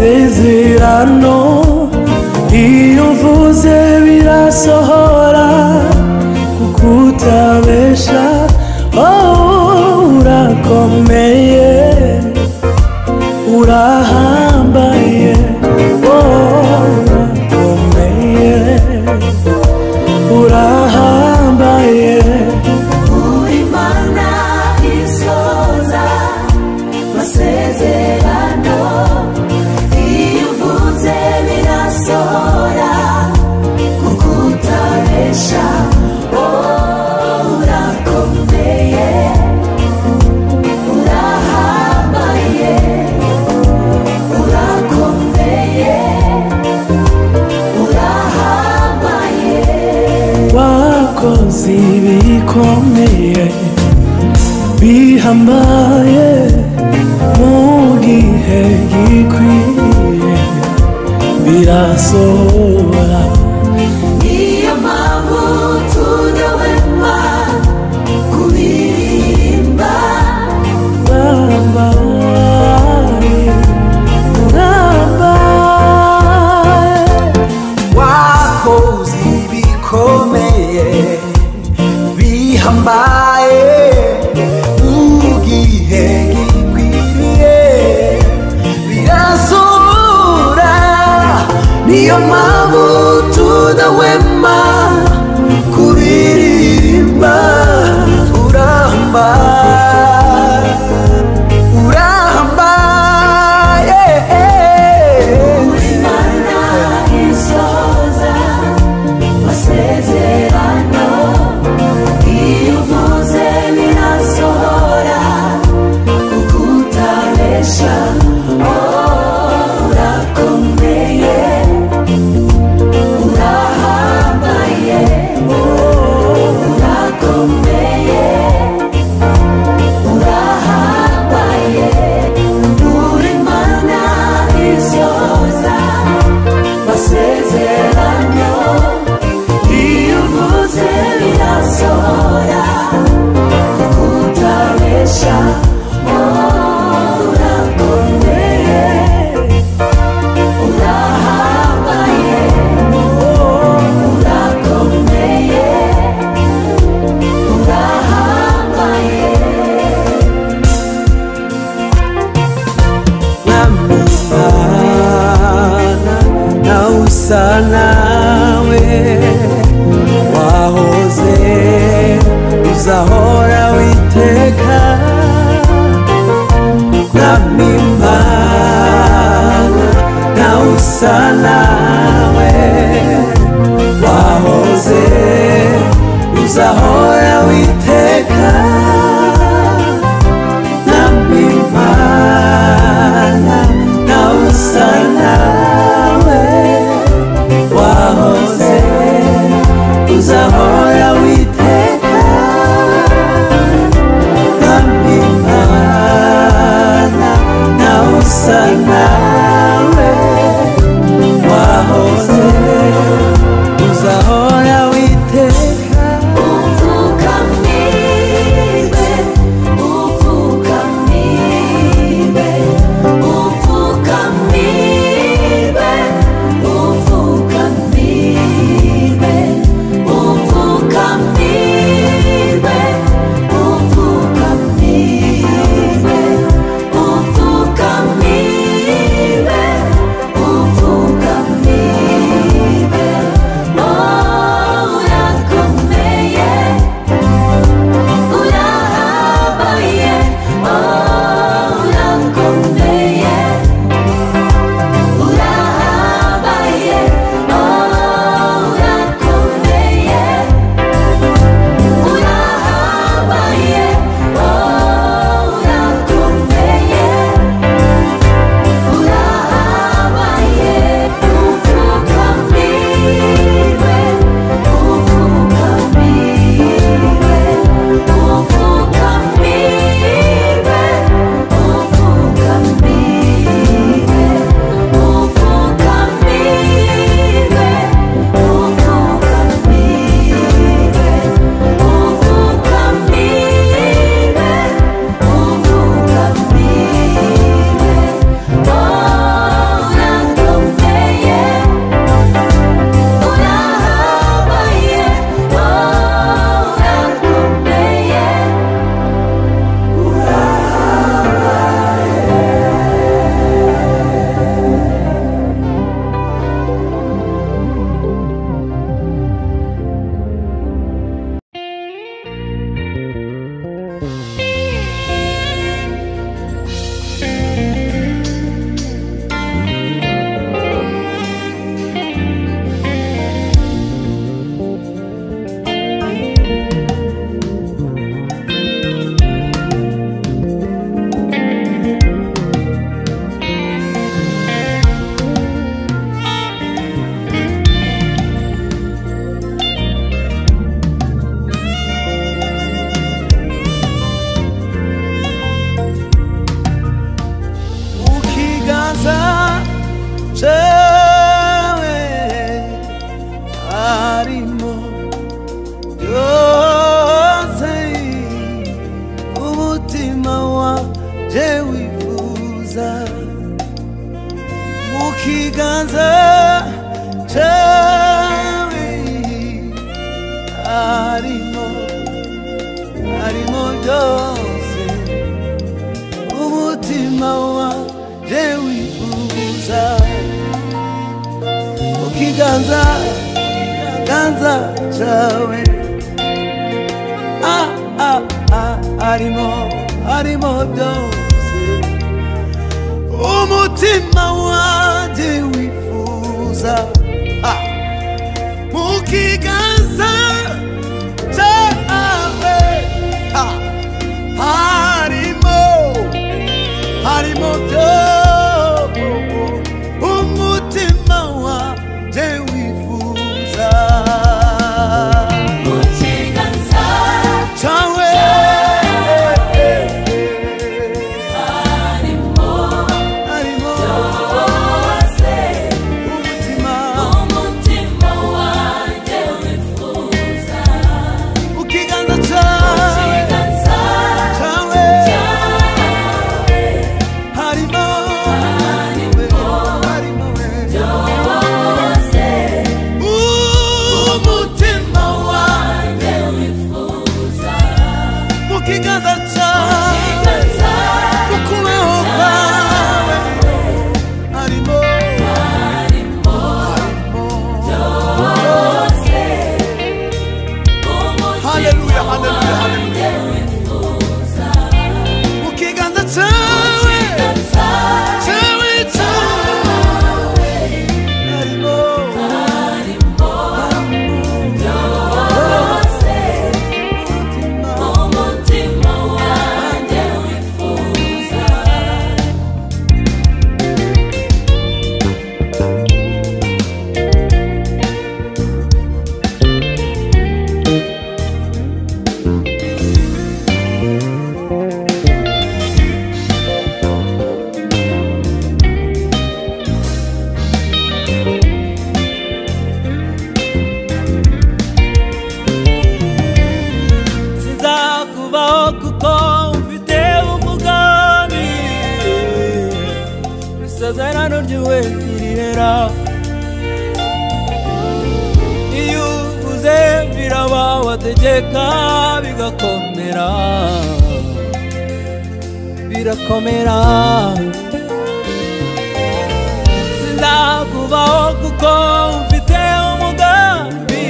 masezerano iyo mvuze birasohora kuko utabesha. Urakomeye urahambaye, urakomeye urahambaye. Uri Mana isoza masezerano iyo uvuze birasohora kuko utabesha. Urakomeye urahambaye urakomeye urahambaye. Wakoze ibikomeye bihambaye mu gihe gikwiye birasohora. Niyo mpamvu tudahwema kuririmba. Urambaye urambaye. Wakoze ibikomeye bihambaye mu gihe gikwiriye birasohora. Niyo mpamvu tudahwema kuririmba. Urambaye urambaye. Uri Mana isoza masezerano iyo uvuze birasohora kuko utabesha. Urakomeye urahambaye urakomeye urahambaye. Uri Mana isoza masezerano iyo uvuze birasohora kuko utabesha. Urakomeye urahambaye urakomeye urahambaye. Namimana na usa nawe wahoze uzahora witeka. Namimana na usa nawe wahoze uzahora witeka. Namimana na usa nawe wahoze uzahora witeka. Namimana na usa nawe wahoze uzahora witeka. Upfukamire upfukamire upfukamire upfukamire upfukamire kiganza cyawe harimo byose umutima wanje wifuza mu kiganza cyawe harimo byose umutima wanje wifuza mu kiganza cyawe harimo byose umutima wanje wifuza mu kiganza cyawe isezerano ry'iwe ntirihera iyo uvuze biraba wategeka birakomera sinzakuvaho kuko mfite umugambi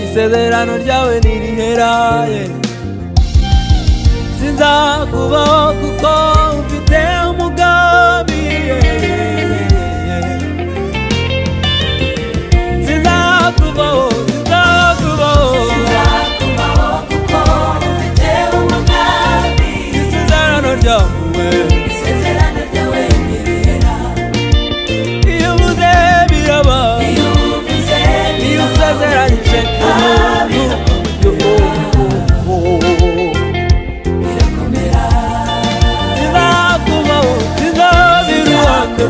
isezerano ryawe ntirihera sinzakuvaho kuko mfite umugambi sinzakuvaho kuko mfite umugambi isezerano ryawe ntirihera iyo uvuze biraba iyo usezeranyije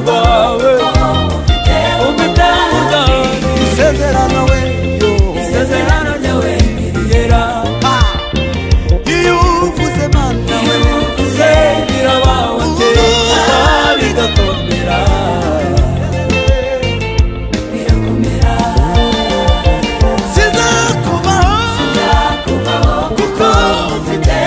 rwawe ufite umugambi isezerano ryawe ntirihera iyo uvuze mana we biraba wateka bigakomera sinzakuvaho kuko mfite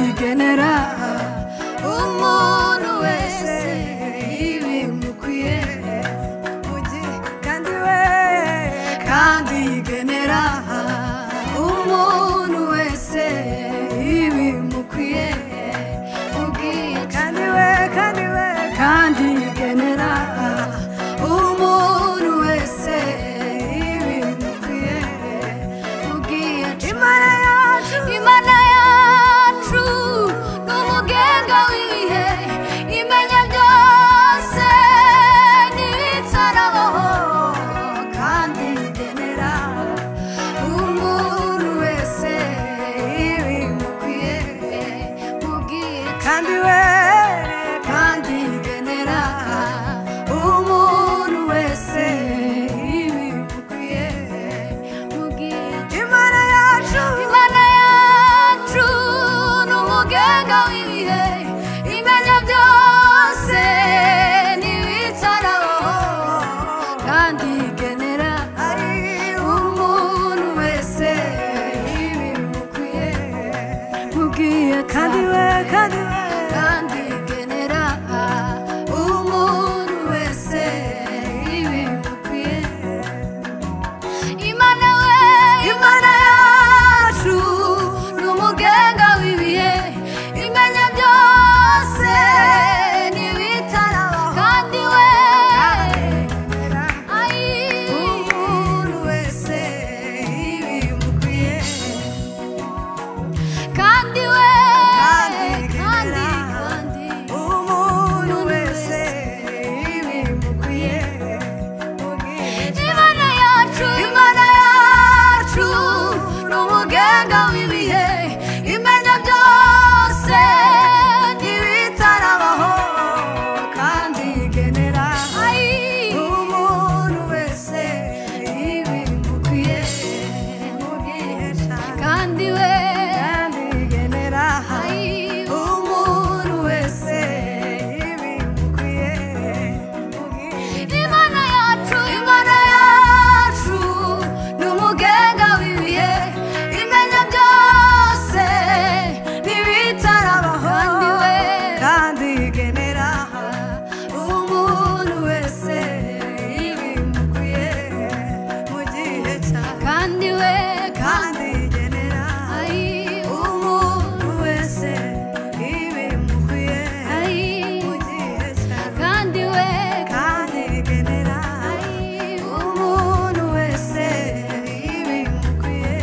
igenera umuntu wese ibimukwiye kandi igenera umuntu wese ibimukwiye kandi igenera umuntu wese ibimukwiye ugiye Imana yacu n'umugenga w'ibihe imenya byose n'ibitaraho kandi igenera umuntu wese ibimukwiye ugiye kandi igenera umuntu wese ibimukwiye ugiye Imana yacu n'umugenga w'ibihe imenya byose n'ibitaraho kandi igenera umuntu wese ibimukwiye ugiye kandi igenera umuntu wese ibimukwiye Imana yacu n'umugenga w'ibihe imenya byose n'ibitaraho kandi umuntu wese ibimukwiye kandi umuntu wese ibimukwiye Imana yacu n'umugenga w'ibihe imenya byose n'ibitarabaho kandi igenera umuntu wese ibimukwiye kandi igenera umuntu wese ibimukwiye Imana yacu n'umugenga w'ibihe imenya byose n'ibitarabaho kandi igenera umuntu wese ibimukwiye mu gihe cyawe kandi igenera umuntu wese ibimukwiye mu gihe cyawe kandi igenera umuntu wese ibimukwiye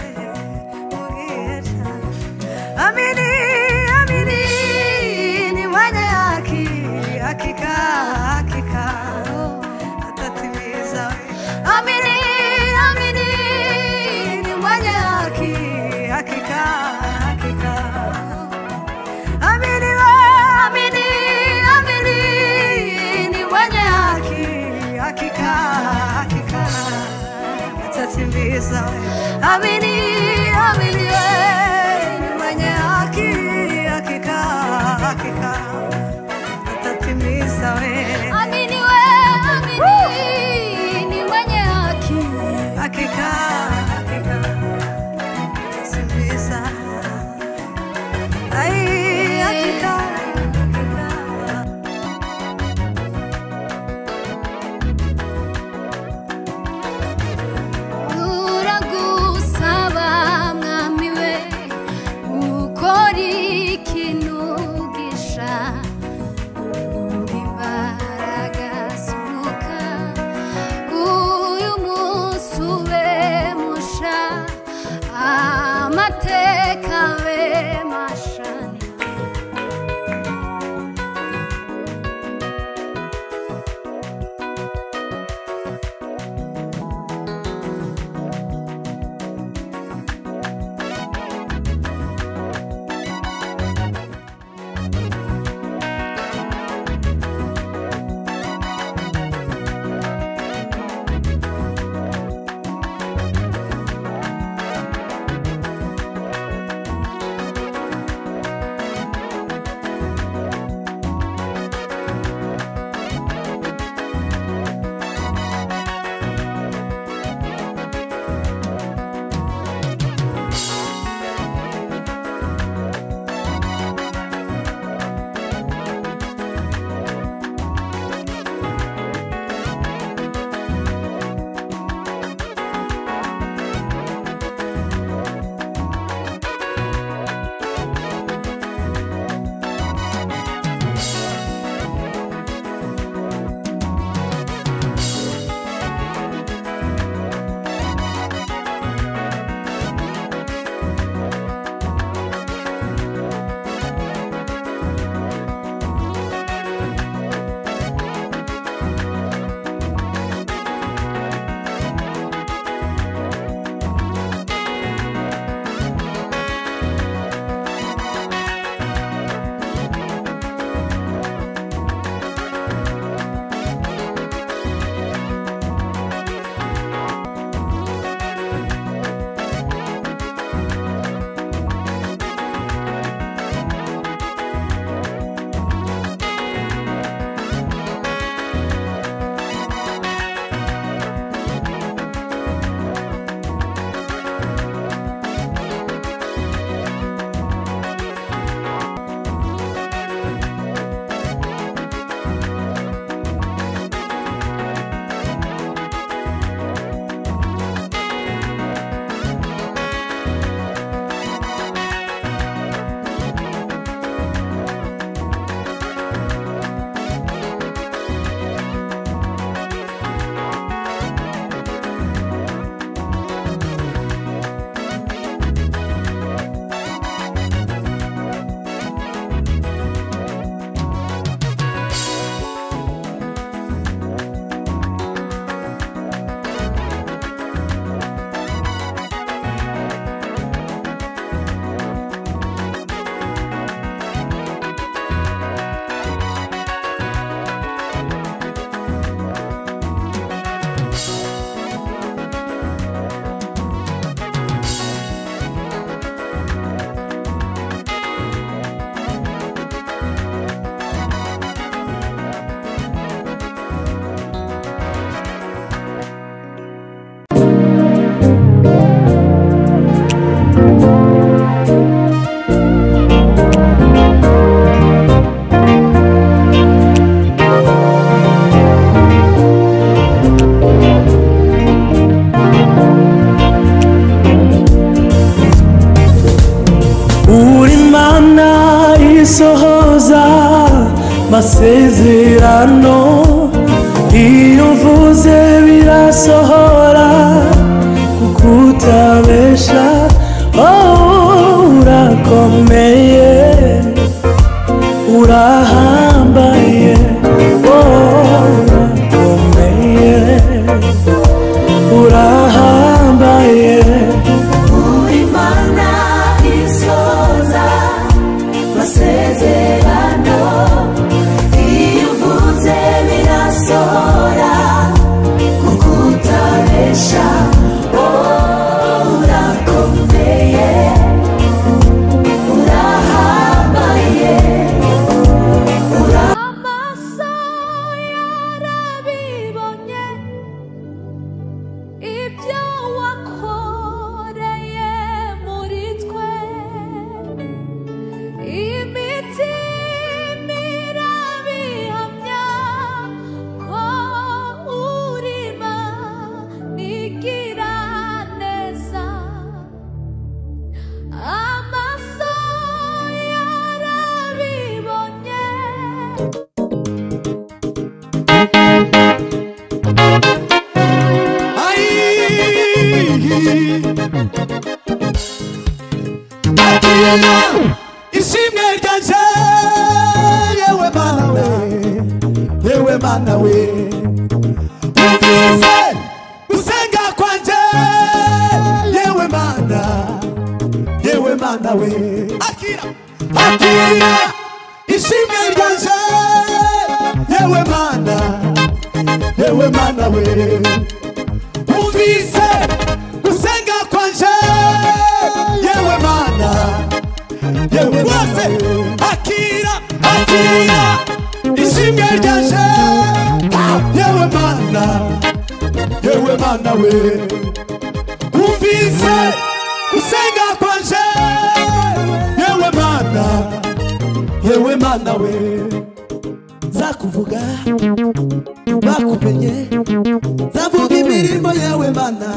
mu gihe cyawe Amini ni mwenye haki hakika atatimiza Amini ni mwenye haki hakika Amini ni mwenye haki hakika atatimiza Amini ni mwenye haki hakika atatimiza Amini ni mwenye haki hakika atatimiza hakika uragusaba usohoza masezerano, iyo mvuze birasohora kuko utabesha. Urakomeye, urahambaye, urakomeye, urahambaye. Imana isoza masezerano, iyo uvuze birasohora kuko utabesha. Urakomeye, urahambaye, amaso yarabibonye ibyo wakoreye muri twe, imitima irabihamya ko uri Imana igira neza. Amaso yarabibonye. Ishimwe ryanje yewe Mana we, yewe Mana we, umvise gusenga kwanje yewe Mana, yewe Mana we. Akira ishimwe ryanje yewe Mana, yewe Mana we, umvise gusenga kwanje yewe Mana, yewe Mana. Akira ishimwe ryanje yewe Mana, yewe Mana we, umvise gusenga kwanje yewe Mana, yewe Mana we. Zakuvuga bakumenye, zavuga imirimo yewe Mana,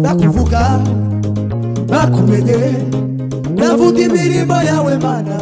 zakuvuga bakumenye, zavuga imirimo yawe Mana.